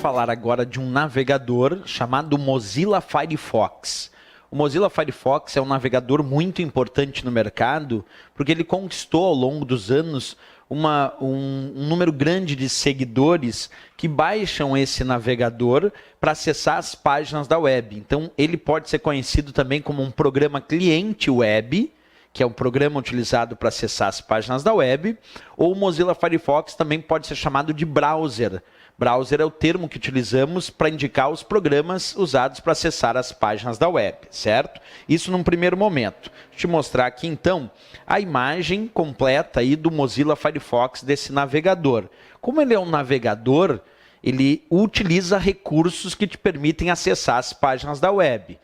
falar agora de um navegador chamado Mozilla Firefox. O Mozilla Firefox é um navegador muito importante no mercado, porque ele conquistou ao longo dos anos um número grande de seguidores que baixam esse navegador para acessar as páginas da web. Então, ele pode ser conhecido também como um programa cliente web, que é um programa utilizado para acessar as páginas da web, ou o Mozilla Firefox também pode ser chamado de browser. Browser é o termo que utilizamos para indicar os programas usados para acessar as páginas da web, certo? Isso num primeiro momento. Vou te mostrar aqui, então, a imagem completa aí do Mozilla Firefox, desse navegador. Como ele é um navegador, ele utiliza recursos que te permitem acessar as páginas da web.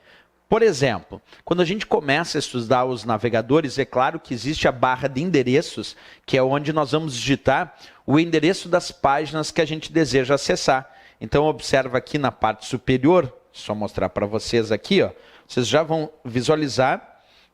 Por exemplo, quando a gente começa a estudar os navegadores, é claro que existe a barra de endereços, que é onde nós vamos digitar o endereço das páginas que a gente deseja acessar. Então, observa aqui na parte superior, só mostrar para vocês aqui, ó, vocês já vão visualizar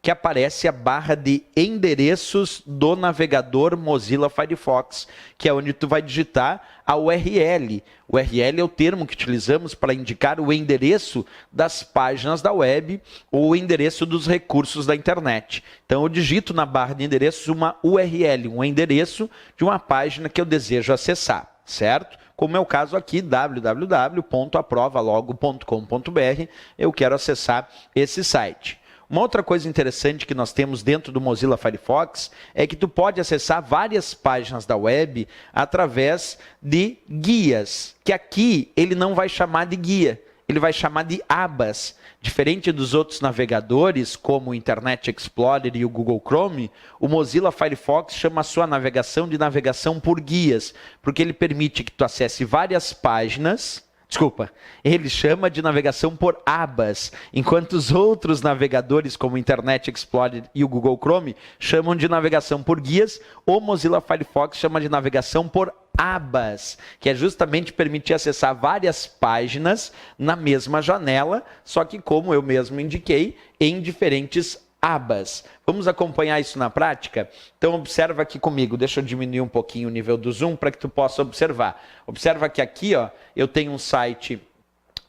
que aparece a barra de endereços do navegador Mozilla Firefox, que é onde tu vai digitar a URL. O URL é o termo que utilizamos para indicar o endereço das páginas da web ou o endereço dos recursos da internet. Então, eu digito na barra de endereços uma URL, um endereço de uma página que eu desejo acessar, certo? Como é o caso aqui, www.aprovalogo.com.br, eu quero acessar esse site. Uma outra coisa interessante que nós temos dentro do Mozilla Firefox é que tu pode acessar várias páginas da web através de guias, que aqui ele não vai chamar de guia, ele vai chamar de abas. Diferente dos outros navegadores, como o Internet Explorer e o Google Chrome, o Mozilla Firefox chama a sua navegação de navegação por guias, porque ele permite que tu acesse várias páginas. Desculpa, ele chama de navegação por abas, enquanto os outros navegadores, como o Internet Explorer e o Google Chrome, chamam de navegação por guias. O Mozilla Firefox chama de navegação por abas, que é justamente permitir acessar várias páginas na mesma janela, só que, como eu mesmo indiquei, em diferentes abas. Vamos acompanhar isso na prática? Então, observa aqui comigo. Deixa eu diminuir um pouquinho o nível do zoom para que tu possa observar. Observa que aqui, ó, eu tenho um site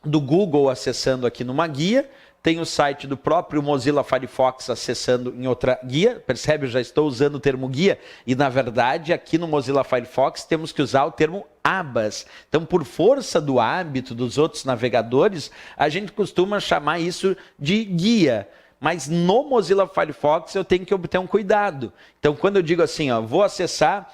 do Google acessando aqui numa guia, tem o site do próprio Mozilla Firefox acessando em outra guia. Percebe? Eu já estou usando o termo guia e, na verdade, aqui no Mozilla Firefox temos que usar o termo abas. Então, por força do hábito dos outros navegadores, a gente costuma chamar isso de guia. Mas no Mozilla Firefox eu tenho que obter um cuidado. Então, quando eu digo assim, ó, vou acessar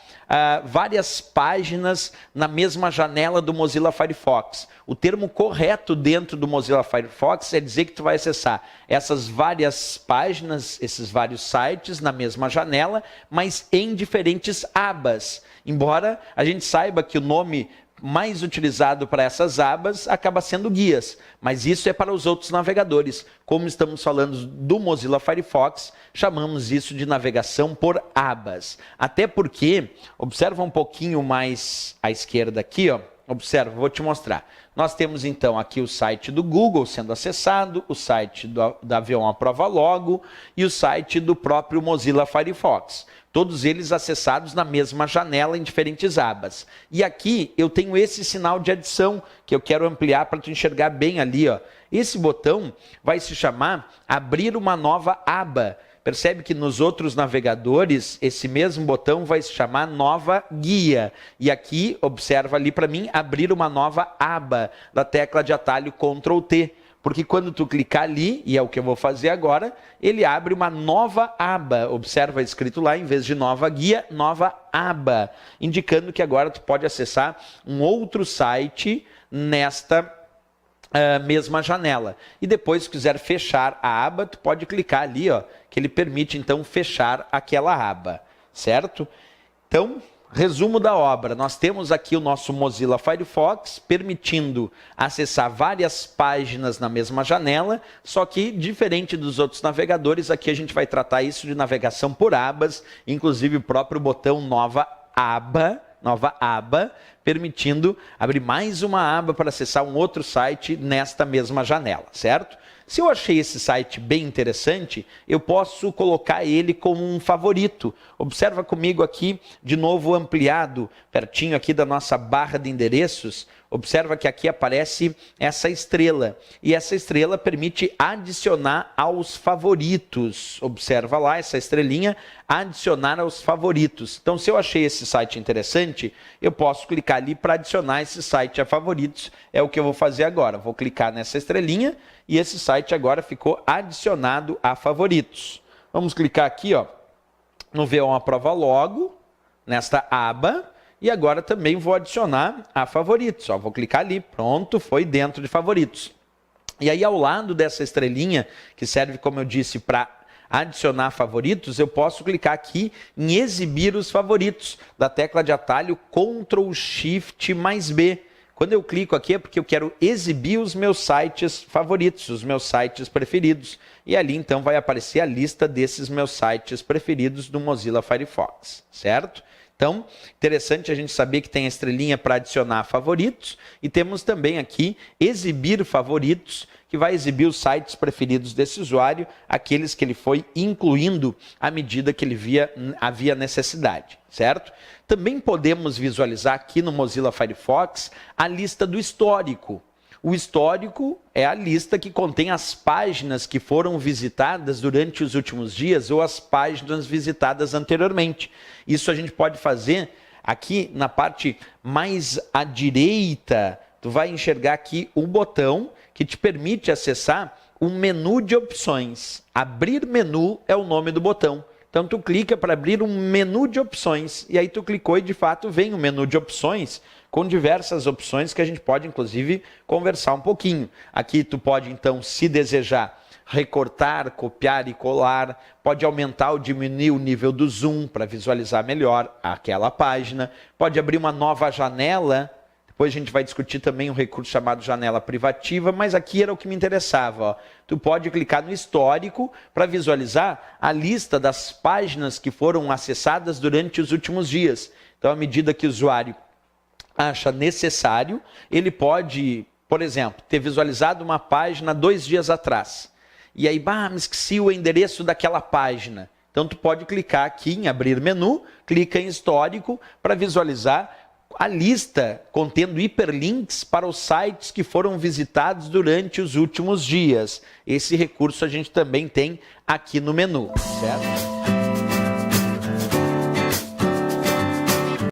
várias páginas na mesma janela do Mozilla Firefox, o termo correto dentro do Mozilla Firefox é dizer que tu vai acessar essas várias páginas, esses vários sites na mesma janela, mas em diferentes abas. Embora a gente saiba que o nome mais utilizado para essas abas acaba sendo guias, mas isso é para os outros navegadores. Como estamos falando do Mozilla Firefox, chamamos isso de navegação por abas. Até porque, observa um pouquinho mais à esquerda aqui, ó. Observa, vou te mostrar. Nós temos então aqui o site do Google sendo acessado, o site da Avião à Prova Logo e o site do próprio Mozilla Firefox. Todos eles acessados na mesma janela em diferentes abas. E aqui eu tenho esse sinal de adição que eu quero ampliar para tu enxergar bem ali, ó. Esse botão vai se chamar abrir uma nova aba. Percebe que nos outros navegadores, esse mesmo botão vai se chamar nova guia. E aqui, observa ali para mim, abrir uma nova aba da tecla de atalho Ctrl T. Porque quando tu clicar ali, e é o que eu vou fazer agora, ele abre uma nova aba. Observa escrito lá, em vez de nova guia, nova aba. Indicando que agora tu pode acessar um outro site nesta mesma janela. E depois, se quiser fechar a aba, tu pode clicar ali, ó, que ele permite então fechar aquela aba, certo? Então, resumo da obra, nós temos aqui o nosso Mozilla Firefox permitindo acessar várias páginas na mesma janela, só que diferente dos outros navegadores, aqui a gente vai tratar isso de navegação por abas, inclusive o próprio botão nova aba, permitindo abrir mais uma aba para acessar um outro site nesta mesma janela, certo? Se eu achei esse site bem interessante, eu posso colocar ele como um favorito. Observa comigo aqui, de novo ampliado, pertinho aqui da nossa barra de endereços. Observa que aqui aparece essa estrela. E essa estrela permite adicionar aos favoritos. Observa lá essa estrelinha, adicionar aos favoritos. Então, se eu achei esse site interessante, eu posso clicar ali para adicionar esse site a favoritos. É o que eu vou fazer agora. Vou clicar nessa estrelinha e esse site agora ficou adicionado a favoritos. Vamos clicar aqui, ó, no V1 Aprova Logo, nesta aba. E agora também vou adicionar a favoritos. Ó, vou clicar ali, pronto, foi dentro de favoritos. E aí ao lado dessa estrelinha, que serve, como eu disse, para adicionar favoritos, eu posso clicar aqui em exibir os favoritos, da tecla de atalho Ctrl+Shift+B. Quando eu clico aqui é porque eu quero exibir os meus sites favoritos, os meus sites preferidos. E ali então vai aparecer a lista desses meus sites preferidos do Mozilla Firefox, certo? Então, interessante a gente saber que tem a estrelinha para adicionar favoritos e temos também aqui exibir favoritos, que vai exibir os sites preferidos desse usuário, aqueles que ele foi incluindo à medida que ele havia necessidade, certo? Também podemos visualizar aqui no Mozilla Firefox a lista do histórico. O histórico é a lista que contém as páginas que foram visitadas durante os últimos dias ou as páginas visitadas anteriormente. Isso a gente pode fazer aqui na parte mais à direita. Tu vai enxergar aqui um botão que te permite acessar um menu de opções. Abrir menu é o nome do botão. Então tu clica para abrir um menu de opções e aí tu clicou e de fato vem o menu de opções com diversas opções que a gente pode inclusive conversar um pouquinho. Aqui tu pode então, se desejar, recortar, copiar e colar, pode aumentar ou diminuir o nível do zoom para visualizar melhor aquela página, pode abrir uma nova janela. Depois a gente vai discutir também um recurso chamado janela privativa, mas aqui era o que me interessava. Ó. Tu pode clicar no histórico para visualizar a lista das páginas que foram acessadas durante os últimos dias. Então, à medida que o usuário acha necessário, ele pode, por exemplo, ter visualizado uma página 2 dias atrás. E aí, me esqueci o endereço daquela página. Então, tu pode clicar aqui em abrir menu, clica em histórico para visualizar a lista contendo hiperlinks para os sites que foram visitados durante os últimos dias. Esse recurso a gente também tem aqui no menu, certo?